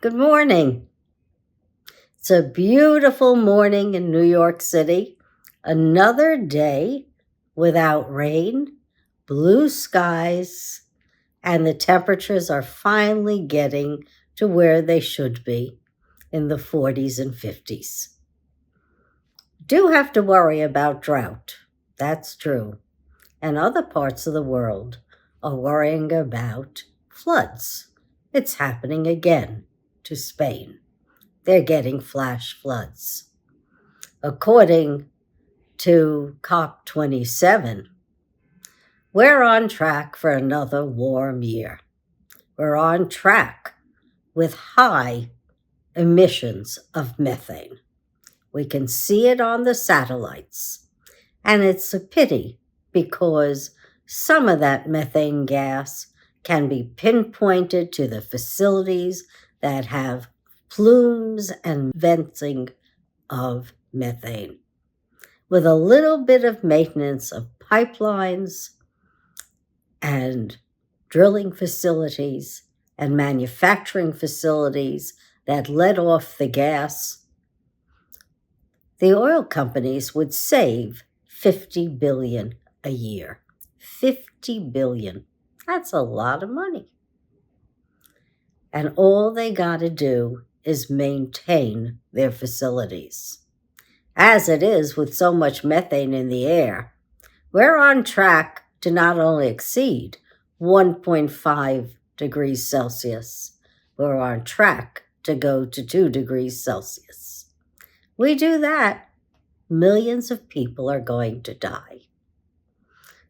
Good morning. It's a beautiful morning in New York City. Another day without rain, blue skies, and the temperatures are finally getting to where they should be in the 40s and 50s. Do have to worry about drought. That's true. And other parts of the world are worrying about floods. It's happening again to Spain. They're getting flash floods. According to COP27, we're on track for another warm year. We're on track with high emissions of methane. We can see it on the satellites. And it's a pity because some of that methane gas can be pinpointed to the facilities that have plumes and venting of methane. With a little bit of maintenance of pipelines and drilling facilities and manufacturing facilities that let off the gas, the oil companies would save $50 billion a year. $50 billion. That's a lot of money. And all they got to do is maintain their facilities. As it is with so much methane in the air, we're on track to not only exceed 1.5 degrees Celsius, we're on track to go to 2 degrees Celsius. We do that, millions of people are going to die.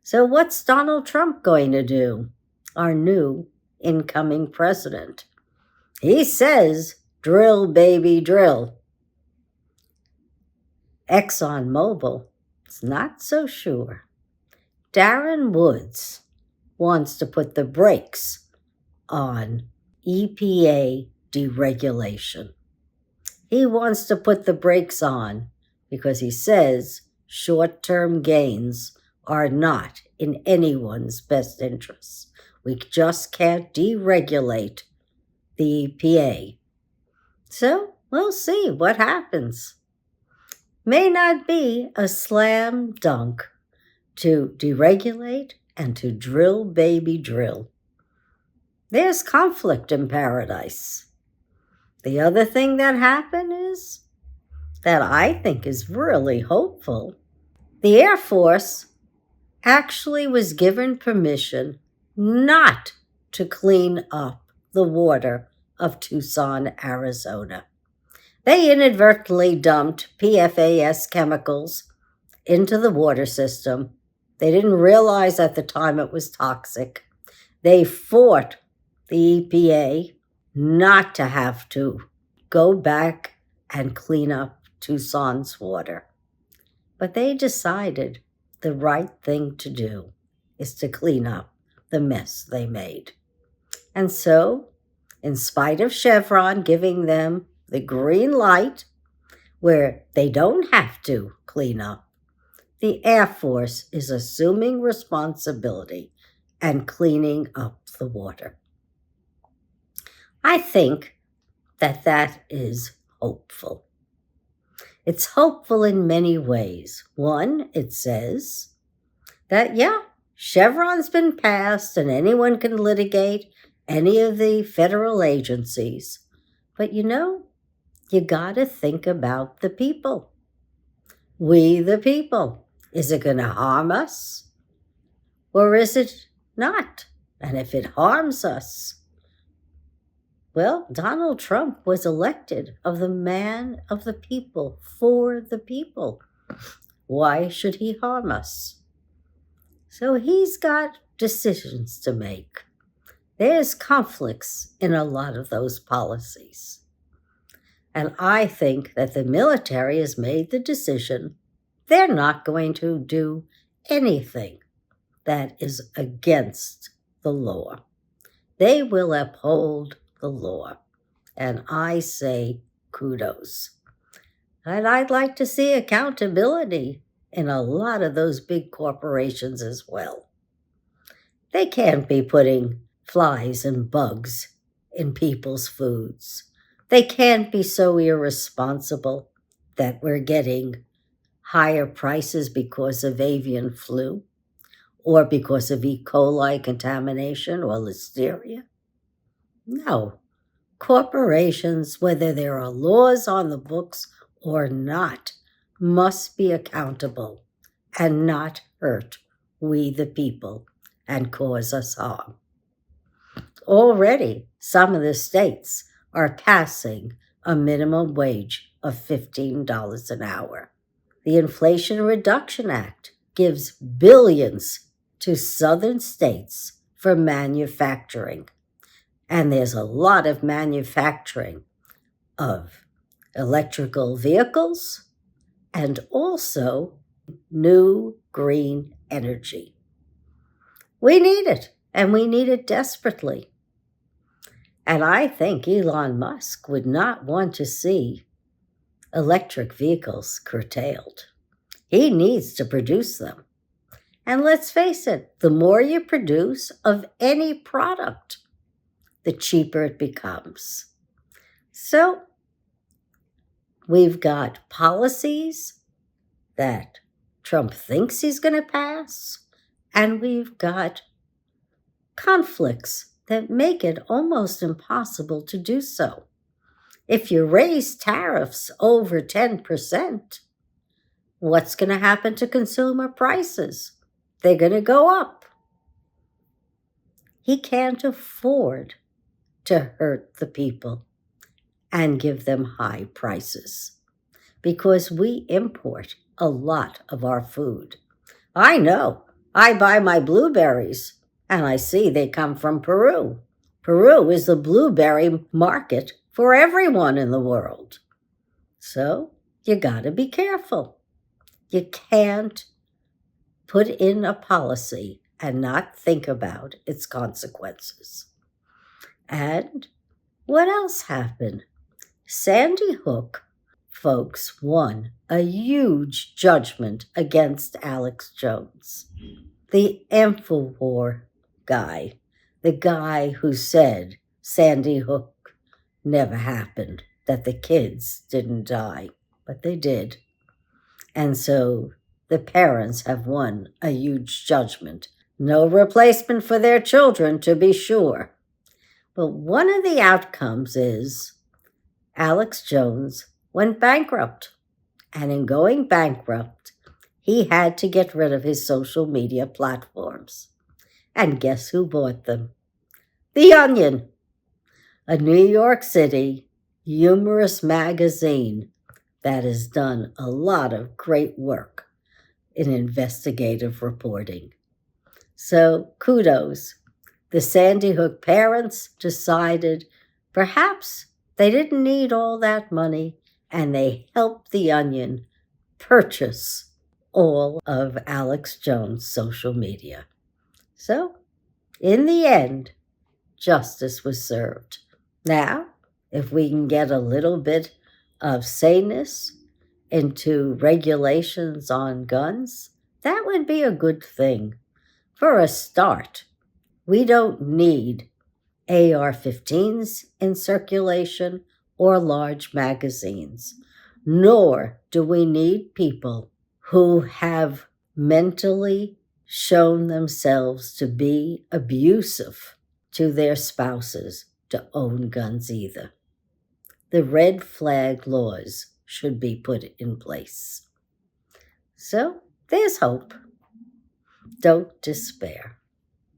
So what's Donald Trump going to do, our new incoming president? He says, drill, baby, drill. Exxon Mobil is not so sure. Darren Woods wants to put the brakes on EPA deregulation. He wants to put the brakes on because he says short-term gains are not in anyone's best interests. We just can't deregulate the EPA. So we'll see what happens. May not be a slam dunk to deregulate and to drill, baby, drill. There's conflict in paradise. The other thing that happened is that I think is really hopeful. The Air Force actually was given permission not to clean up the water of Tucson, Arizona. They inadvertently dumped PFAS chemicals into the water system. They didn't realize at the time it was toxic. They fought the EPA not to have to go back and clean up Tucson's water. But they decided the right thing to do is to clean up the mess they made. And so, in spite of Chevron giving them the green light where they don't have to clean up, the Air Force is assuming responsibility and cleaning up the water. I think that is hopeful. It's hopeful in many ways. One, it says that, Chevron's been passed and anyone can litigate any of the federal agencies. But you got to think about the people. We, the people. Is it going to harm us? Or is it not? And if it harms us, well, Donald Trump was elected of the man of the people, for the people. Why should he harm us? So he's got decisions to make. There's conflicts in a lot of those policies. And I think that the military has made the decision they're not going to do anything that is against the law. They will uphold the law. And I say kudos. And I'd like to see accountability in a lot of those big corporations as well. They can't be putting flies and bugs in people's foods. They can't be so irresponsible that we're getting higher prices because of avian flu or because of E. coli contamination or listeria. No. Corporations, whether there are laws on the books or not, must be accountable and not hurt we the people and cause us harm. Already, some of the states are passing a minimum wage of $15 an hour. The Inflation Reduction Act gives billions to southern states for manufacturing. And there's a lot of manufacturing of electrical vehicles and also new green energy. We need it, and we need it desperately. And I think Elon Musk would not want to see electric vehicles curtailed. He needs to produce them. And let's face it, the more you produce of any product, the cheaper it becomes. So we've got policies that Trump thinks he's going to pass, and we've got conflicts that make it almost impossible to do so. If you raise tariffs over 10%, what's going to happen to consumer prices? They're going to go up. He can't afford to hurt the people and give them high prices because we import a lot of our food. I know. I buy my blueberries and I see they come from Peru. Peru is the blueberry market for everyone in the world. So you got to be careful. You can't put in a policy and not think about its consequences. And what else happened? Sandy Hook folks won a huge judgment against Alex Jones, the Infowar guy, the guy who said Sandy Hook never happened, that the kids didn't die, but they did. And so the parents have won a huge judgment. No replacement for their children, to be sure. But one of the outcomes is Alex Jones went bankrupt. And in going bankrupt, he had to get rid of his social media platforms. And guess who bought them? The Onion, a New York City humorous magazine that has done a lot of great work in investigative reporting. So kudos. The Sandy Hook parents decided perhaps they didn't need all that money, and they helped the Onion purchase all of Alex Jones' social media. So, in the end, justice was served. Now, if we can get a little bit of saneness into regulations on guns, that would be a good thing. For a start, we don't need AR-15s in circulation or large magazines, nor do we need people who have mentally shown themselves to be abusive to their spouses to own guns either. The red flag laws should be put in place. So there's hope. Don't despair.